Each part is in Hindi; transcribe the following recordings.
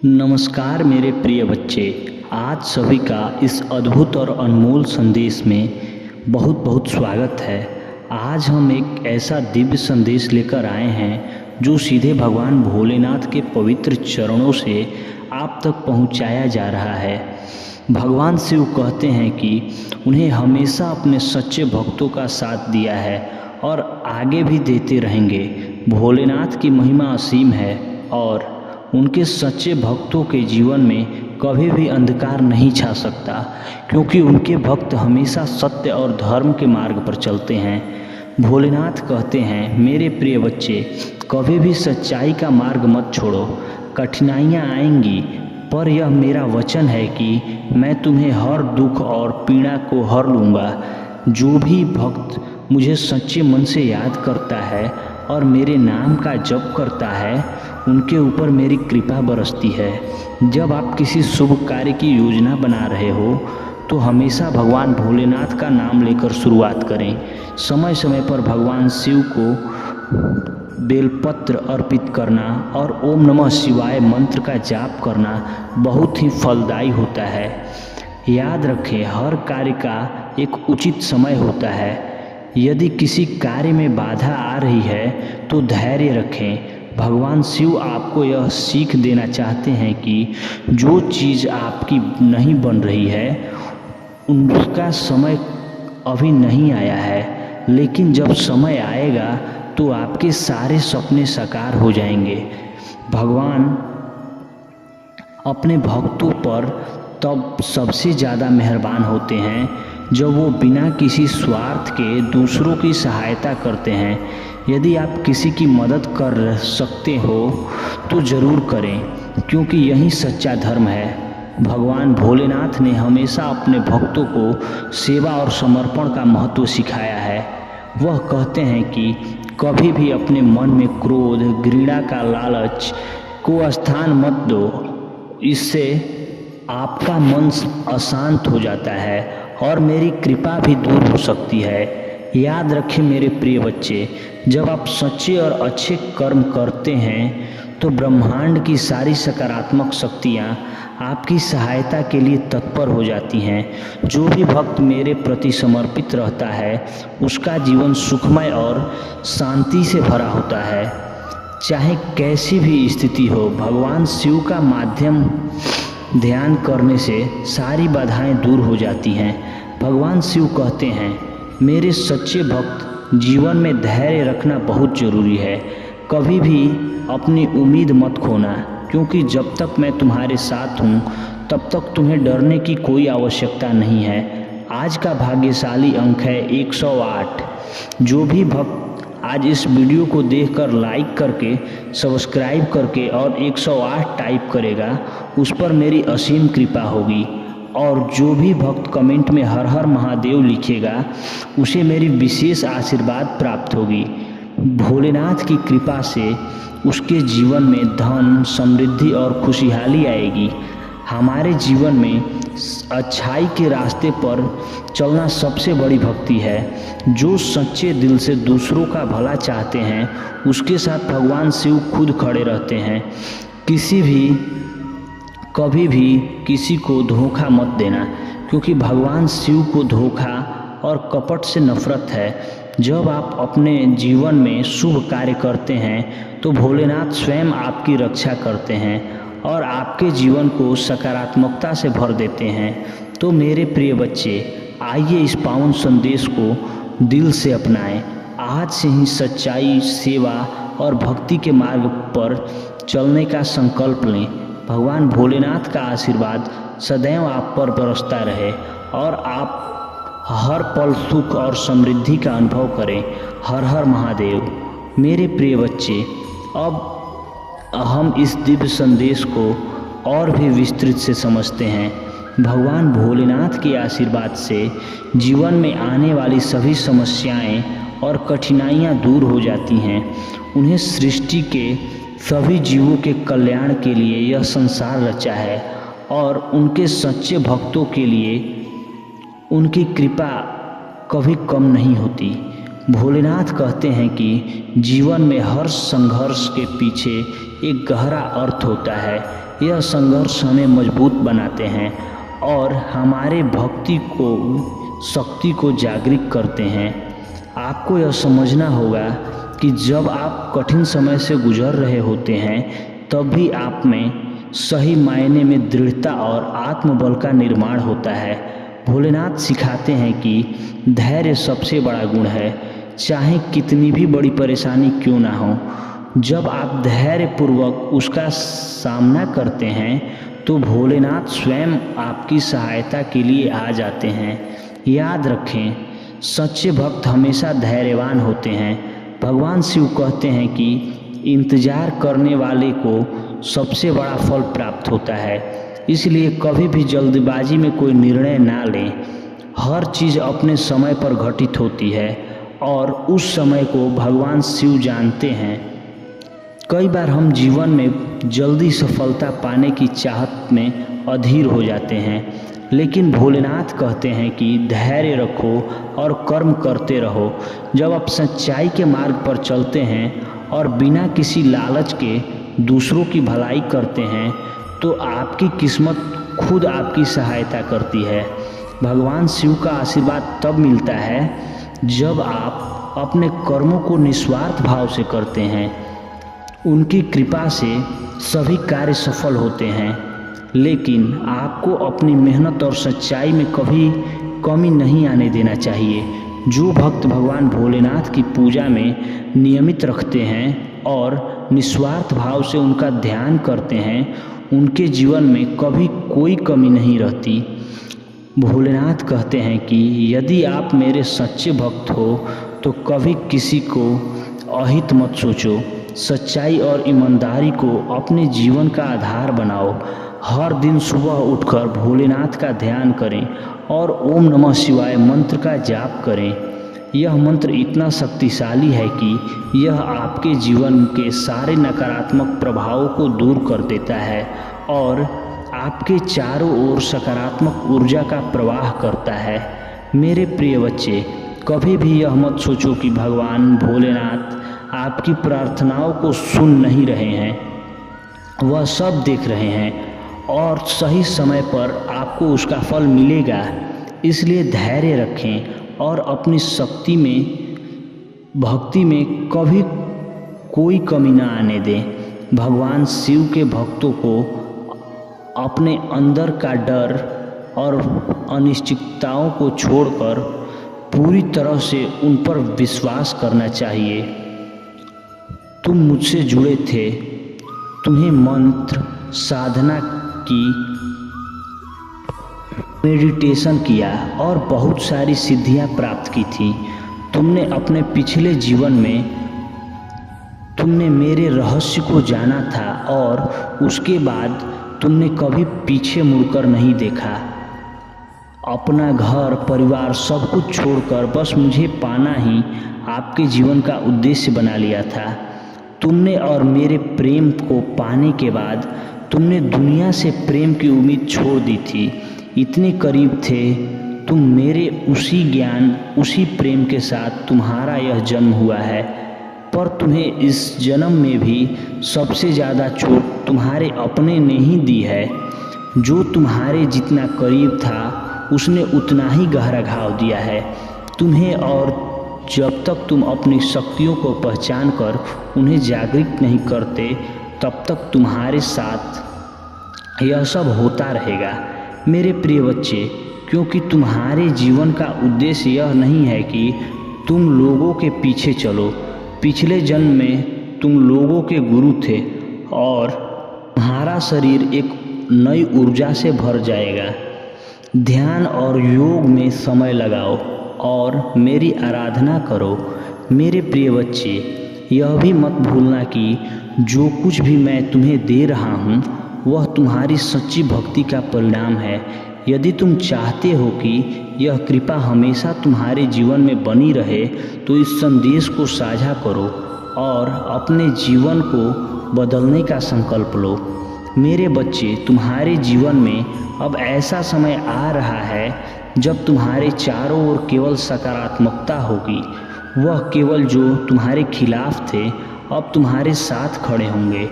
नमस्कार मेरे प्रिय बच्चे। आज सभी का इस अद्भुत और अनमोल संदेश में बहुत बहुत स्वागत है। आज हम एक ऐसा दिव्य संदेश लेकर आए हैं जो सीधे भगवान भोलेनाथ के पवित्र चरणों से आप तक पहुंचाया जा रहा है। भगवान शिव कहते हैं कि उन्हें हमेशा अपने सच्चे भक्तों का साथ दिया है और आगे भी देते रहेंगे। भोलेनाथ की महिमा असीम है और उनके सच्चे भक्तों के जीवन में कभी भी अंधकार नहीं छा सकता, क्योंकि उनके भक्त हमेशा सत्य और धर्म के मार्ग पर चलते हैं। भोलेनाथ कहते हैं, मेरे प्रिय बच्चे, कभी भी सच्चाई का मार्ग मत छोड़ो। कठिनाइयाँ आएंगी, पर यह मेरा वचन है कि मैं तुम्हें हर दुख और पीड़ा को हर लूँगा। जो भी भक्त मुझे सच्चे मन से याद करता है और मेरे नाम का जप करता है, उनके ऊपर मेरी कृपा बरसती है। जब आप किसी शुभ कार्य की योजना बना रहे हो तो हमेशा भगवान भोलेनाथ का नाम लेकर शुरुआत करें। समय समय पर भगवान शिव को बेलपत्र अर्पित करना और ओम नमः शिवाय मंत्र का जाप करना बहुत ही फलदायी होता है। याद रखें, हर कार्य का एक उचित समय होता है। यदि किसी कार्य में बाधा आ रही है तो धैर्य रखें। भगवान शिव आपको यह सीख देना चाहते हैं कि जो चीज़ आपकी नहीं बन रही है उनका समय अभी नहीं आया है, लेकिन जब समय आएगा तो आपके सारे सपने साकार हो जाएंगे। भगवान अपने भक्तों पर तब सबसे ज़्यादा मेहरबान होते हैं जब वो बिना किसी स्वार्थ के दूसरों की सहायता करते हैं। यदि आप किसी की मदद कर सकते हो तो ज़रूर करें, क्योंकि यही सच्चा धर्म है। भगवान भोलेनाथ ने हमेशा अपने भक्तों को सेवा और समर्पण का महत्व सिखाया है। वह कहते हैं कि कभी भी अपने मन में क्रोध, घृणा का लालच को स्थान मत दो। इससे आपका मन अशांत हो जाता है और मेरी कृपा भी दूर हो सकती है। याद रखें मेरे प्रिय बच्चे, जब आप सच्चे और अच्छे कर्म करते हैं तो ब्रह्मांड की सारी सकारात्मक शक्तियाँ आपकी सहायता के लिए तत्पर हो जाती हैं। जो भी भक्त मेरे प्रति समर्पित रहता है उसका जीवन सुखमय और शांति से भरा होता है। चाहे कैसी भी स्थिति हो, भगवान शिव का माध्यम ध्यान करने से सारी बाधाएं दूर हो जाती हैं। भगवान शिव कहते हैं, मेरे सच्चे भक्त, जीवन में धैर्य रखना बहुत ज़रूरी है। कभी भी अपनी उम्मीद मत खोना, क्योंकि जब तक मैं तुम्हारे साथ हूँ तब तक तुम्हें डरने की कोई आवश्यकता नहीं है। आज का भाग्यशाली अंक है 108। जो भी भक्त आज इस वीडियो को देखकर लाइक करके, सब्सक्राइब करके और 108 टाइप करेगा, उस पर मेरी असीम कृपा होगी। और जो भी भक्त कमेंट में हर हर महादेव लिखेगा उसे मेरी विशेष आशीर्वाद प्राप्त होगी। भोलेनाथ की कृपा से उसके जीवन में धन, समृद्धि और खुशहाली आएगी। हमारे जीवन में अच्छाई के रास्ते पर चलना सबसे बड़ी भक्ति है। जो सच्चे दिल से दूसरों का भला चाहते हैं उसके साथ भगवान शिव खुद खड़े रहते हैं। कभी भी किसी को धोखा मत देना, क्योंकि भगवान शिव को धोखा और कपट से नफरत है। जब आप अपने जीवन में शुभ कार्य करते हैं तो भोलेनाथ स्वयं आपकी रक्षा करते हैं और आपके जीवन को सकारात्मकता से भर देते हैं। तो मेरे प्रिय बच्चे, आइए इस पावन संदेश को दिल से अपनाएं। आज से ही सच्चाई, सेवा और भक्ति के मार्ग पर चलने का संकल्प लें। भगवान भोलेनाथ का आशीर्वाद सदैव आप पर बरसता रहे और आप हर पल सुख और समृद्धि का अनुभव करें। हर हर महादेव। मेरे प्रिय बच्चे, अब हम इस दिव्य संदेश को और भी विस्तृत से समझते हैं। भगवान भोलेनाथ के आशीर्वाद से जीवन में आने वाली सभी समस्याएं और कठिनाइयां दूर हो जाती हैं। उन्हें सृष्टि के सभी जीवों के कल्याण के लिए यह संसार रचा है और उनके सच्चे भक्तों के लिए उनकी कृपा कभी कम नहीं होती। भोलेनाथ कहते हैं कि जीवन में हर संघर्ष के पीछे एक गहरा अर्थ होता है। यह संघर्ष हमें मजबूत बनाते हैं और हमारे भक्ति को शक्ति को जागृत करते हैं। आपको यह समझना होगा कि जब आप कठिन समय से गुजर रहे होते हैं तब भी आप में सही मायने में दृढ़ता और आत्मबल का निर्माण होता है। भोलेनाथ सिखाते हैं कि धैर्य सबसे बड़ा गुण है, चाहे कितनी भी बड़ी परेशानी क्यों ना हो। जब आप धैर्यपूर्वक उसका सामना करते हैं तो भोलेनाथ स्वयं आपकी सहायता के लिए आ जाते हैं। याद रखें, सच्चे भक्त हमेशा धैर्यवान होते हैं। भगवान शिव कहते हैं कि इंतजार करने वाले को सबसे बड़ा फल प्राप्त होता है। इसलिए कभी भी जल्दबाजी में कोई निर्णय ना लें। हर चीज़ अपने समय पर घटित होती है और उस समय को भगवान शिव जानते हैं। कई बार हम जीवन में जल्दी सफलता पाने की चाहत में अधीर हो जाते हैं, लेकिन भोलेनाथ कहते हैं कि धैर्य रखो और कर्म करते रहो। जब आप सच्चाई के मार्ग पर चलते हैं और बिना किसी लालच के दूसरों की भलाई करते हैं तो आपकी किस्मत खुद आपकी सहायता करती है। भगवान शिव का आशीर्वाद तब मिलता है जब आप अपने कर्मों को निस्वार्थ भाव से करते हैं। उनकी कृपा से सभी कार्य सफल होते हैं, लेकिन आपको अपनी मेहनत और सच्चाई में कभी कमी नहीं आने देना चाहिए। जो भक्त भगवान भोलेनाथ की पूजा में नियमित रखते हैं और निस्वार्थ भाव से उनका ध्यान करते हैं, उनके जीवन में कभी कोई कमी नहीं रहती। भोलेनाथ कहते हैं कि यदि आप मेरे सच्चे भक्त हो तो कभी किसी को अहित मत सोचो। सच्चाई और ईमानदारी को अपने जीवन का आधार बनाओ। हर दिन सुबह उठकर भोलेनाथ का ध्यान करें और ओम नमः शिवाय मंत्र का जाप करें। यह मंत्र इतना शक्तिशाली है कि यह आपके जीवन के सारे नकारात्मक प्रभावों को दूर कर देता है और आपके चारों ओर सकारात्मक ऊर्जा का प्रवाह करता है। मेरे प्रिय बच्चे, कभी भी यह मत सोचो कि भगवान भोलेनाथ आपकी प्रार्थनाओं को सुन नहीं रहे हैं। वह सब देख रहे हैं और सही समय पर आपको उसका फल मिलेगा। इसलिए धैर्य रखें और अपनी शक्ति में भक्ति में कभी कोई कमी न आने दें। भगवान शिव के भक्तों को अपने अंदर का डर और अनिश्चितताओं को छोड़कर पूरी तरह से उन पर विश्वास करना चाहिए। तुम मुझसे जुड़े थे, तुम्हें मंत्र साधना की, मेडिटेशन किया और बहुत सारी सिद्धियां प्राप्त की थी। तुमने अपने पिछले जीवन में तुमने मेरे रहस्य को जाना था और उसके बाद तुमने कभी पीछे मुड़कर नहीं देखा। अपना घर परिवार सब कुछ छोड़कर बस मुझे पाना ही आपके जीवन का उद्देश्य बना लिया था। तुमने और मेरे प्रेम को पाने के बाद तुमने दुनिया से प्रेम की उम्मीद छोड़ दी थी। इतने करीब थे तुम मेरे, उसी ज्ञान उसी प्रेम के साथ तुम्हारा यह जन्म हुआ है। पर तुम्हें इस जन्म में भी सबसे ज़्यादा चोट तुम्हारे अपने ने ही दी है। जो तुम्हारे जितना करीब था उसने उतना ही गहरा घाव दिया है तुम्हें। और जब तक तुम अपनी शक्तियों को पहचान कर उन्हें जागृत नहीं करते तब तक तुम्हारे साथ यह सब होता रहेगा। मेरे प्रिय बच्चे, क्योंकि तुम्हारे जीवन का उद्देश्य यह नहीं है कि तुम लोगों के पीछे चलो। पिछले जन्म में तुम लोगों के गुरु थे और तुम्हारा शरीर एक नई ऊर्जा से भर जाएगा। ध्यान और योग में समय लगाओ और मेरी आराधना करो। मेरे प्रिय बच्चे, यह भी मत भूलना कि जो कुछ भी मैं तुम्हें दे रहा हूँ वह तुम्हारी सच्ची भक्ति का परिणाम है। यदि तुम चाहते हो कि यह कृपा हमेशा तुम्हारे जीवन में बनी रहे तो इस संदेश को साझा करो और अपने जीवन को बदलने का संकल्प लो। मेरे बच्चे, तुम्हारे जीवन में अब ऐसा समय आ रहा है जब तुम्हारे चारों ओर केवल सकारात्मकता होगी। वह केवल जो तुम्हारे खिलाफ थे अब तुम्हारे साथ खड़े होंगे।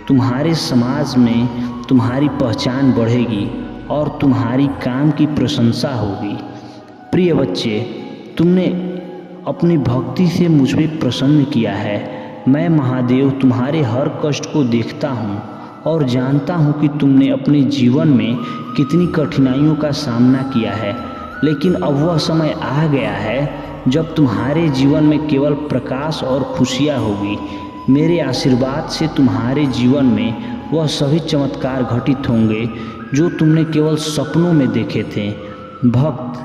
तुम्हारे समाज में तुम्हारी पहचान बढ़ेगी और तुम्हारी काम की प्रशंसा होगी। प्रिय बच्चे, तुमने अपनी भक्ति से मुझ पर प्रसन्न किया है। मैं महादेव तुम्हारे हर कष्ट को देखता हूँ और जानता हूँ कि तुमने अपने जीवन में कितनी कठिनाइयों का सामना किया है, लेकिन अब वह समय आ गया है जब तुम्हारे जीवन में केवल प्रकाश और खुशियाँ होगी। मेरे आशीर्वाद से तुम्हारे जीवन में वह सभी चमत्कार घटित होंगे जो तुमने केवल सपनों में देखे थे। भक्त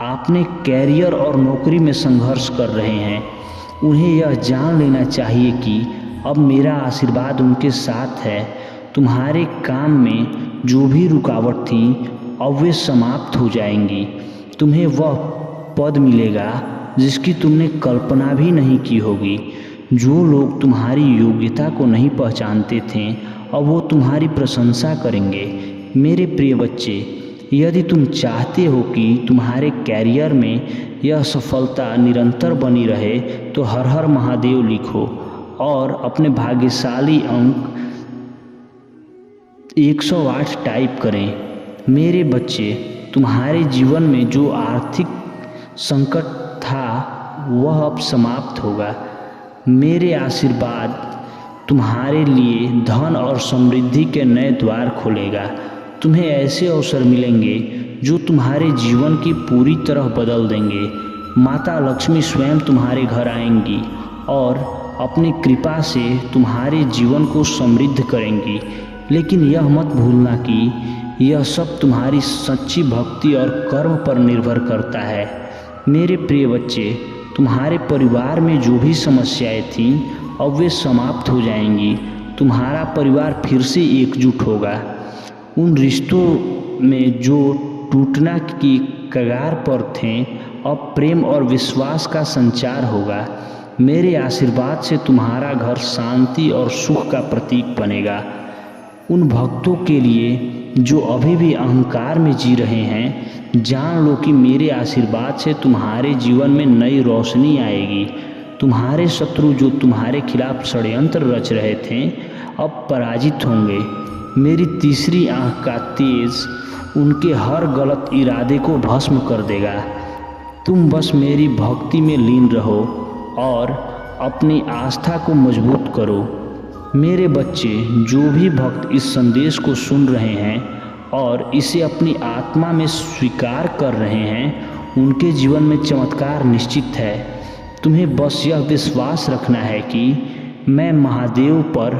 आपने कैरियर और नौकरी में संघर्ष कर रहे हैं, उन्हें यह जान लेना चाहिए कि अब मेरा आशीर्वाद उनके साथ है। तुम्हारे काम में जो भी रुकावट थी अब वे समाप्त हो जाएंगी। तुम्हें वह पद मिलेगा जिसकी तुमने कल्पना भी नहीं की होगी। जो लोग तुम्हारी योग्यता को नहीं पहचानते थे अब वो तुम्हारी प्रशंसा करेंगे। मेरे प्रिय बच्चे, यदि तुम चाहते हो कि तुम्हारे कैरियर में यह सफलता निरंतर बनी रहे तो हर हर महादेव लिखो और अपने भाग्यशाली अंक 108 टाइप करें। मेरे बच्चे, तुम्हारे जीवन में जो आर्थिक संकट था वह अब समाप्त होगा। मेरे आशीर्वाद तुम्हारे लिए धन और समृद्धि के नए द्वार खोलेगा। तुम्हें ऐसे अवसर मिलेंगे जो तुम्हारे जीवन की पूरी तरह बदल देंगे। माता लक्ष्मी स्वयं तुम्हारे घर आएंगी और अपनी कृपा से तुम्हारे जीवन को समृद्ध करेंगी। लेकिन यह मत भूलना कि यह सब तुम्हारी सच्ची भक्ति और कर्म पर निर्भर करता है। मेरे प्रिय बच्चे, तुम्हारे परिवार में जो भी समस्याएं थीं अब वे समाप्त हो जाएंगी। तुम्हारा परिवार फिर से एकजुट होगा। उन रिश्तों में जो टूटना की कगार पर थे अब प्रेम और विश्वास का संचार होगा। मेरे आशीर्वाद से तुम्हारा घर शांति और सुख का प्रतीक बनेगा। उन भक्तों के लिए जो अभी भी अहंकार में जी रहे हैं, जान लो कि मेरे आशीर्वाद से तुम्हारे जीवन में नई रोशनी आएगी। तुम्हारे शत्रु जो तुम्हारे खिलाफ षड्यंत्र रच रहे थे अब पराजित होंगे। मेरी तीसरी आंख का तेज उनके हर गलत इरादे को भस्म कर देगा। तुम बस मेरी भक्ति में लीन रहो और अपनी आस्था को मजबूत करो। मेरे बच्चे, जो भी भक्त इस संदेश को सुन रहे हैं और इसे अपनी आत्मा में स्वीकार कर रहे हैं, उनके जीवन में चमत्कार निश्चित है। तुम्हें बस यह विश्वास रखना है कि मैं महादेव पर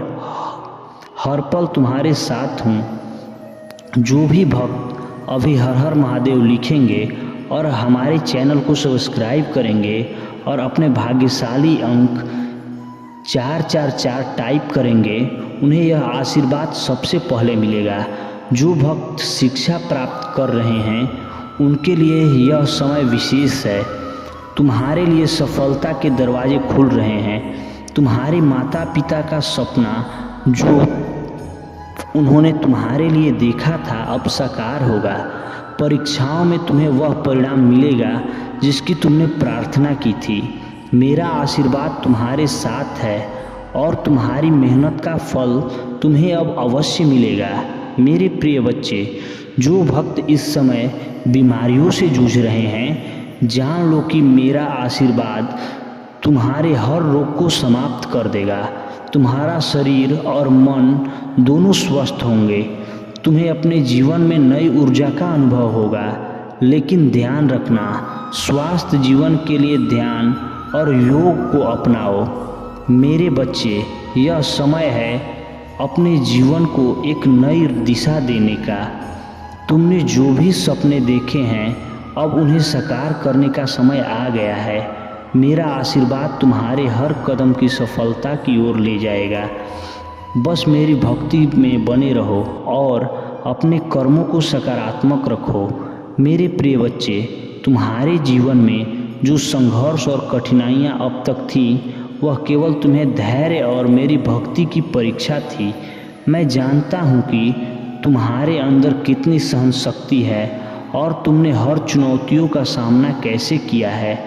हर पल तुम्हारे साथ हूँ। जो भी भक्त अभी हर हर महादेव लिखेंगे और हमारे चैनल को सब्सक्राइब करेंगे और अपने भाग्यशाली अंक 444 टाइप करेंगे, उन्हें यह आशीर्वाद सबसे पहले मिलेगा। जो भक्त शिक्षा प्राप्त कर रहे हैं उनके लिए यह समय विशेष है। तुम्हारे लिए सफलता के दरवाजे खुल रहे हैं। तुम्हारे माता पिता का सपना जो उन्होंने तुम्हारे लिए देखा था अब साकार होगा। परीक्षाओं में तुम्हें वह परिणाम मिलेगा जिसकी तुमने प्रार्थना की थी। मेरा आशीर्वाद तुम्हारे साथ है और तुम्हारी मेहनत का फल तुम्हें अब अवश्य मिलेगा। मेरे प्रिय बच्चे, जो भक्त इस समय बीमारियों से जूझ रहे हैं, जान लो कि मेरा आशीर्वाद तुम्हारे हर रोग को समाप्त कर देगा। तुम्हारा शरीर और मन दोनों स्वस्थ होंगे। तुम्हें अपने जीवन में नई ऊर्जा का अनुभव होगा। लेकिन ध्यान रखना, स्वास्थ्य जीवन के लिए ध्यान और योग को अपनाओ। मेरे बच्चे, यह समय है अपने जीवन को एक नई दिशा देने का। तुमने जो भी सपने देखे हैं अब उन्हें साकार करने का समय आ गया है। मेरा आशीर्वाद तुम्हारे हर कदम की सफलता की ओर ले जाएगा। बस मेरी भक्ति में बने रहो और अपने कर्मों को सकारात्मक रखो। मेरे प्रिय बच्चे, तुम्हारे जीवन में जो संघर्ष और कठिनाइयाँ अब तक थी वह केवल तुम्हें धैर्य और मेरी भक्ति की परीक्षा थी। मैं जानता हूँ कि तुम्हारे अंदर कितनी सहन शक्ति है और तुमने हर चुनौतियों का सामना कैसे किया है।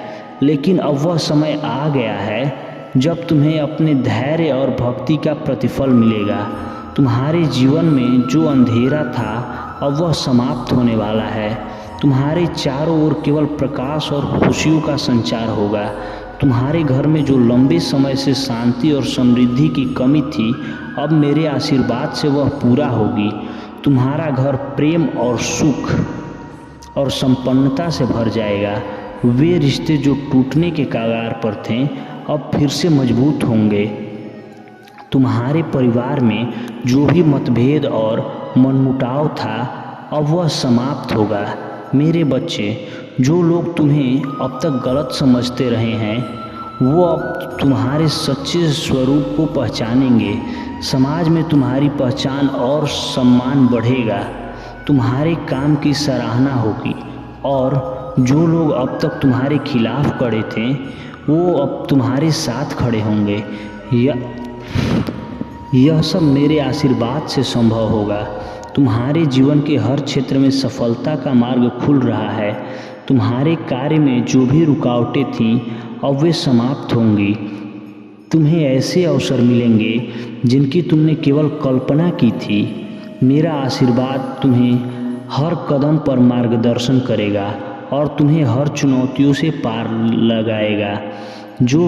लेकिन अब वह समय आ गया है जब तुम्हें अपने धैर्य और भक्ति का प्रतिफल मिलेगा। तुम्हारे जीवन में जो अंधेरा था अब वह समाप्त होने वाला है। तुम्हारे चारों ओर केवल प्रकाश और खुशियों का संचार होगा। तुम्हारे घर में जो लंबे समय से शांति और समृद्धि की कमी थी, अब मेरे आशीर्वाद से वह पूरा होगी। तुम्हारा घर प्रेम और सुख और संपन्नता से भर जाएगा। वे रिश्ते जो टूटने के कगार पर थे अब फिर से मजबूत होंगे। तुम्हारे परिवार में जो भी मतभेद और मनमुटाव था अब वह समाप्त होगा। मेरे बच्चे, जो लोग तुम्हें अब तक गलत समझते रहे हैं वो अब तुम्हारे सच्चे स्वरूप को पहचानेंगे। समाज में तुम्हारी पहचान और सम्मान बढ़ेगा। तुम्हारे काम की सराहना होगी और जो लोग अब तक तुम्हारे खिलाफ खड़े थे वो अब तुम्हारे साथ खड़े होंगे। यह सब मेरे आशीर्वाद से संभव होगा। तुम्हारे जीवन के हर क्षेत्र में सफलता का मार्ग खुल रहा है। तुम्हारे कार्य में जो भी रुकावटें थीं अब वे समाप्त होंगी। तुम्हें ऐसे अवसर मिलेंगे जिनकी तुमने केवल कल्पना की थी। मेरा आशीर्वाद तुम्हें हर कदम पर मार्गदर्शन करेगा और तुम्हें हर चुनौतियों से पार लगाएगा। जो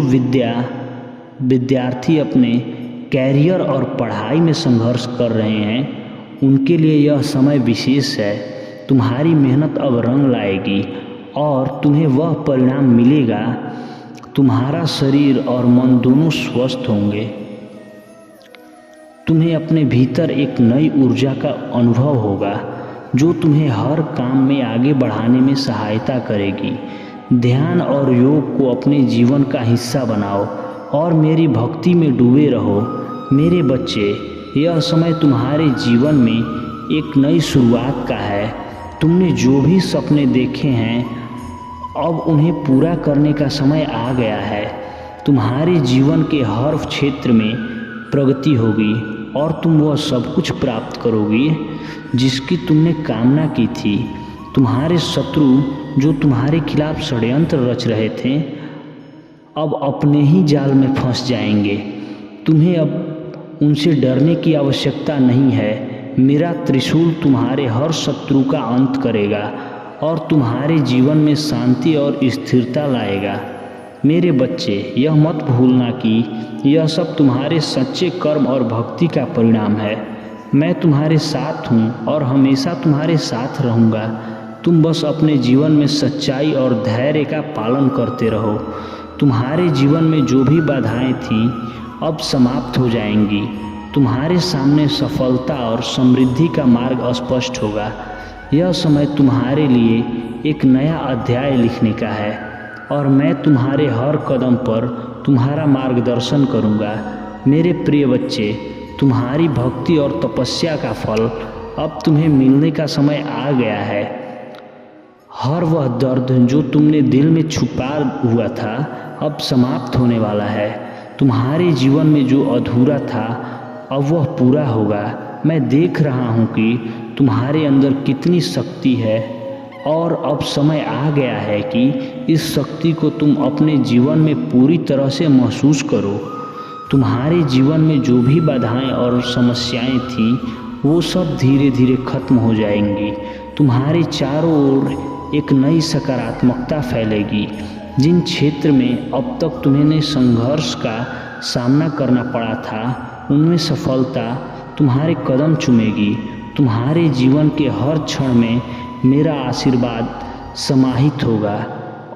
विद्यार्थी अपने कैरियर और पढ़ाई में संघर्ष कर रहे हैं उनके लिए यह समय विशेष है। तुम्हारी मेहनत अब रंग लाएगी और तुम्हें वह परिणाम मिलेगा। तुम्हारा शरीर और मन दोनों स्वस्थ होंगे। तुम्हें अपने भीतर एक नई ऊर्जा का अनुभव होगा जो तुम्हें हर काम में आगे बढ़ाने में सहायता करेगी। ध्यान और योग को अपने जीवन का हिस्सा बनाओ और मेरी भक्ति में डूबे रहो। मेरे बच्चे, यह समय तुम्हारे जीवन में एक नई शुरुआत का है। तुमने जो भी सपने देखे हैं अब उन्हें पूरा करने का समय आ गया है। तुम्हारे जीवन के हर क्षेत्र में प्रगति होगी और तुम वह सब कुछ प्राप्त करोगी जिसकी तुमने कामना की थी। तुम्हारे शत्रु जो तुम्हारे खिलाफ षड्यंत्र रच रहे थे अब अपने ही जाल में फंस जाएंगे। तुम्हें अब उनसे डरने की आवश्यकता नहीं है। मेरा त्रिशूल तुम्हारे हर शत्रु का अंत करेगा और तुम्हारे जीवन में शांति और स्थिरता लाएगा। मेरे बच्चे, यह मत भूलना कि यह सब तुम्हारे सच्चे कर्म और भक्ति का परिणाम है। मैं तुम्हारे साथ हूँ और हमेशा तुम्हारे साथ रहूँगा। तुम बस अपने जीवन में सच्चाई और धैर्य का पालन करते रहो। तुम्हारे जीवन में जो भी बाधाएं थीं अब समाप्त हो जाएंगी। तुम्हारे सामने सफलता और समृद्धि का मार्ग स्पष्ट होगा। यह समय तुम्हारे लिए एक नया अध्याय लिखने का है और मैं तुम्हारे हर कदम पर तुम्हारा मार्गदर्शन करूंगा। मेरे प्रिय बच्चे, तुम्हारी भक्ति और तपस्या का फल अब तुम्हें मिलने का समय आ गया है। हर वह दर्द जो तुमने दिल में छुपा हुआ था अब समाप्त होने वाला है। तुम्हारे जीवन में जो अधूरा था अब वह पूरा होगा। मैं देख रहा हूँ कि तुम्हारे अंदर कितनी शक्ति है और अब समय आ गया है कि इस शक्ति को तुम अपने जीवन में पूरी तरह से महसूस करो। तुम्हारे जीवन में जो भी बाधाएं और समस्याएं थीं वो सब धीरे धीरे खत्म हो जाएंगी। तुम्हारे चारों ओर एक नई सकारात्मकता फैलेगी। जिन क्षेत्र में अब तक तुम्हें संघर्ष का सामना करना पड़ा था उनमें सफलता तुम्हारे कदम चूमेगी। तुम्हारे जीवन के हर क्षण में मेरा आशीर्वाद समाहित होगा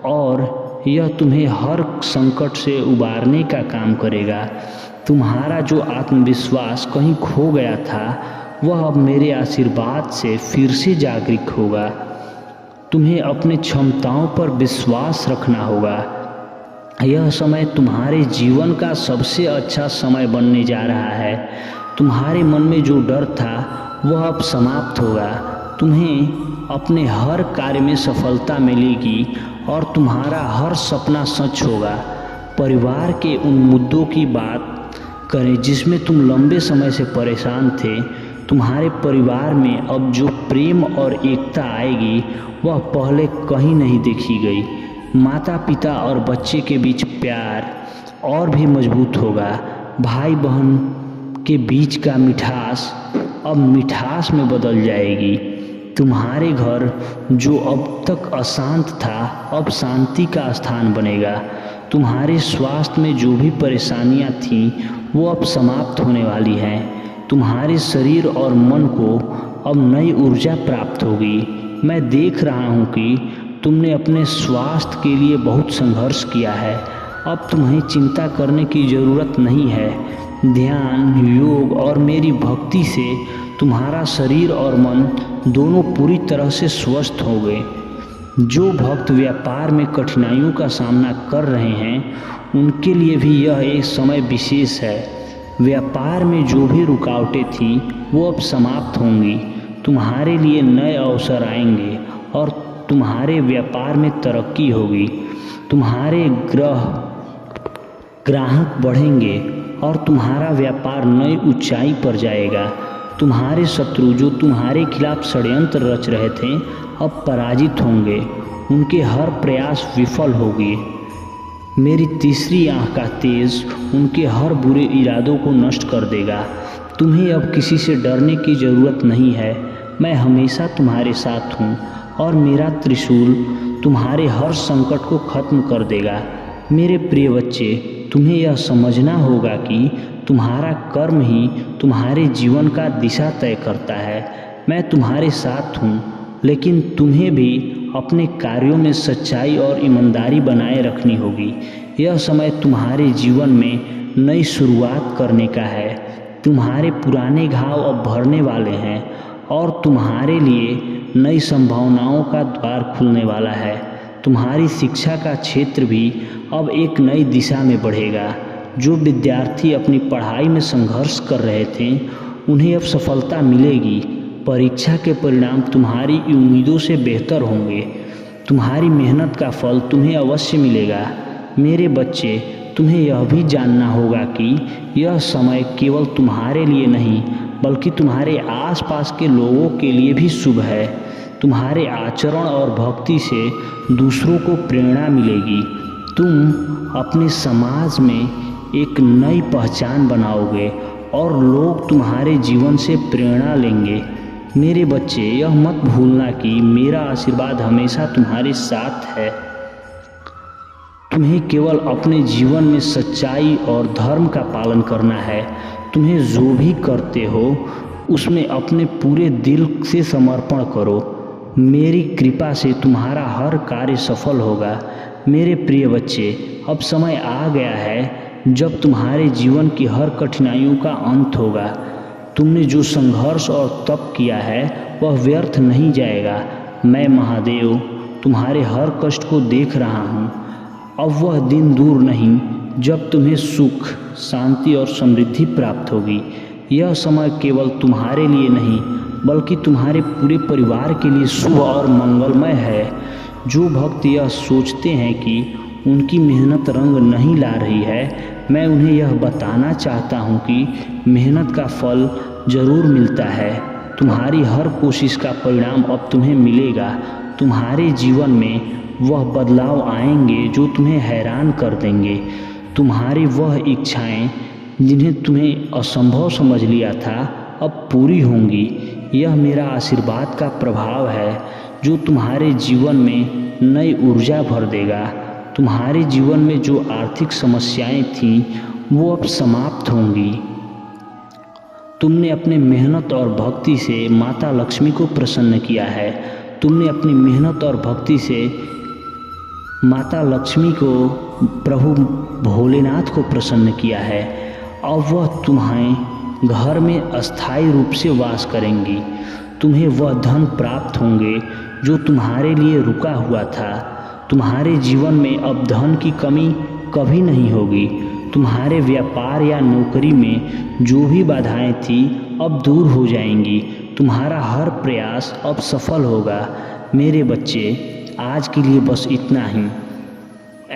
और यह तुम्हें हर संकट से उबारने का काम करेगा। तुम्हारा जो आत्मविश्वास कहीं खो गया था वह अब मेरे आशीर्वाद से फिर से जागृत होगा। तुम्हें अपने क्षमताओं पर विश्वास रखना होगा। यह समय तुम्हारे जीवन का सबसे अच्छा समय बनने जा रहा है। तुम्हारे मन में जो डर था वह अब समाप्त होगा। तुम्हें अपने हर कार्य में सफलता मिलेगी और तुम्हारा हर सपना सच होगा। परिवार के उन मुद्दों की बात करें जिसमें तुम लंबे समय से परेशान थे। तुम्हारे परिवार में अब जो प्रेम और एकता आएगी वह पहले कहीं नहीं देखी गई। माता पिता और बच्चे के बीच प्यार और भी मजबूत होगा। भाई बहन के बीच का मिठास अब मिठास में बदल जाएगी। तुम्हारे घर जो अब तक अशांत था अब शांति का स्थान बनेगा। तुम्हारे स्वास्थ्य में जो भी परेशानियां थीं वो अब समाप्त होने वाली हैं। तुम्हारे शरीर और मन को अब नई ऊर्जा प्राप्त होगी। मैं देख रहा हूँ कि तुमने अपने स्वास्थ्य के लिए बहुत संघर्ष किया है। अब तुम्हें चिंता करने की ज़रूरत नहीं है। ध्यान, योग और मेरी भक्ति से तुम्हारा शरीर और मन दोनों पूरी तरह से स्वस्थ हो गए। जो भक्त व्यापार में कठिनाइयों का सामना कर रहे हैं उनके लिए भी यह एक समय विशेष है। व्यापार में जो भी रुकावटें थीं वो अब समाप्त होंगी। तुम्हारे लिए नए अवसर आएंगे और तुम्हारे व्यापार में तरक्की होगी। तुम्हारे ग्राहक बढ़ेंगे और तुम्हारा व्यापार नई ऊंचाई पर जाएगा। तुम्हारे शत्रु जो तुम्हारे खिलाफ षड्यंत्र रच रहे थे अब पराजित होंगे। उनके हर प्रयास विफल होंगे। मेरी तीसरी आँख का तेज उनके हर बुरे इरादों को नष्ट कर देगा। तुम्हें अब किसी से डरने की ज़रूरत नहीं है। मैं हमेशा तुम्हारे साथ हूँ और मेरा त्रिशूल तुम्हारे हर संकट को खत्म कर देगा। मेरे प्रिय बच्चे, तुम्हें यह समझना होगा कि तुम्हारा कर्म ही तुम्हारे जीवन का दिशा तय करता है। मैं तुम्हारे साथ हूँ, लेकिन तुम्हें भी अपने कार्यों में सच्चाई और ईमानदारी बनाए रखनी होगी। यह समय तुम्हारे जीवन में नई शुरुआत करने का है। तुम्हारे पुराने घाव अब भरने वाले हैं और तुम्हारे लिए नई संभावनाओं का द्वार खुलने वाला है। तुम्हारी शिक्षा का क्षेत्र भी अब एक नई दिशा में बढ़ेगा। जो विद्यार्थी अपनी पढ़ाई में संघर्ष कर रहे थे उन्हें अब सफलता मिलेगी। परीक्षा के परिणाम तुम्हारी उम्मीदों से बेहतर होंगे। तुम्हारी मेहनत का फल तुम्हें अवश्य मिलेगा। मेरे बच्चे, तुम्हें यह भी जानना होगा कि यह समय केवल तुम्हारे लिए नहीं बल्कि तुम्हारे आसपास के लोगों के लिए भी शुभ है। तुम्हारे आचरण और भक्ति से दूसरों को प्रेरणा मिलेगी। तुम अपने समाज में एक नई पहचान बनाओगे और लोग तुम्हारे जीवन से प्रेरणा लेंगे। मेरे बच्चे, यह मत भूलना कि मेरा आशीर्वाद हमेशा तुम्हारे साथ है। तुम्हें केवल अपने जीवन में सच्चाई और धर्म का पालन करना है। तुम्हें जो भी करते हो उसमें अपने पूरे दिल से समर्पण करो। मेरी कृपा से तुम्हारा हर कार्य सफल होगा। मेरे प्रिय बच्चे, अब समय आ गया है जब तुम्हारे जीवन की हर कठिनाइयों का अंत होगा। तुमने जो संघर्ष और तप किया है वह व्यर्थ नहीं जाएगा। मैं महादेव तुम्हारे हर कष्ट को देख रहा हूँ। अब वह दिन दूर नहीं जब तुम्हें सुख, शांति और समृद्धि प्राप्त होगी। यह समय केवल तुम्हारे लिए नहीं बल्कि तुम्हारे पूरे परिवार के लिए शुभ और मंगलमय है। जो भक्त यह सोचते हैं कि उनकी मेहनत रंग नहीं ला रही है, मैं उन्हें यह बताना चाहता हूँ कि मेहनत का फल ज़रूर मिलता है। तुम्हारी हर कोशिश का परिणाम अब तुम्हें मिलेगा। तुम्हारे जीवन में वह बदलाव आएंगे जो तुम्हें हैरान कर देंगे। तुम्हारी वह इच्छाएं जिन्हें तुम्हें असंभव समझ लिया था अब पूरी होंगी। यह मेरा आशीर्वाद का प्रभाव है जो तुम्हारे जीवन में नई ऊर्जा भर देगा। तुम्हारे जीवन में जो आर्थिक समस्याएं थीं वो अब समाप्त होंगी। तुमने अपने मेहनत और भक्ति से माता लक्ष्मी को प्रसन्न किया है। तुमने अपनी मेहनत और भक्ति से माता लक्ष्मी को, प्रभु भोलेनाथ को प्रसन्न किया है। अब वह तुम्हें घर में अस्थायी रूप से वास करेंगी। तुम्हें वह धन प्राप्त होंगे जो तुम्हारे लिए रुका हुआ था। तुम्हारे जीवन में अब धन की कमी कभी नहीं होगी। तुम्हारे व्यापार या नौकरी में जो भी बाधाएं थी अब दूर हो जाएंगी। तुम्हारा हर प्रयास अब सफल होगा। मेरे बच्चे, आज के लिए बस इतना ही।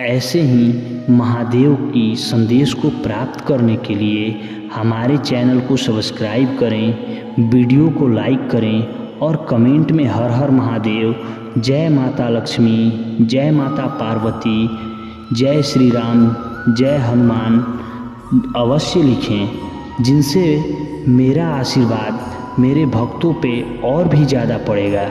ऐसे ही महादेव की संदेश को प्राप्त करने के लिए हमारे चैनल को सब्सक्राइब करें, वीडियो को लाइक करें और कमेंट में हर हर महादेव, जय माता लक्ष्मी, जय माता पार्वती, जय श्री राम, जय हनुमान अवश्य लिखें। जिनसे मेरा आशीर्वाद मेरे भक्तों पे और भी ज़्यादा पड़ेगा।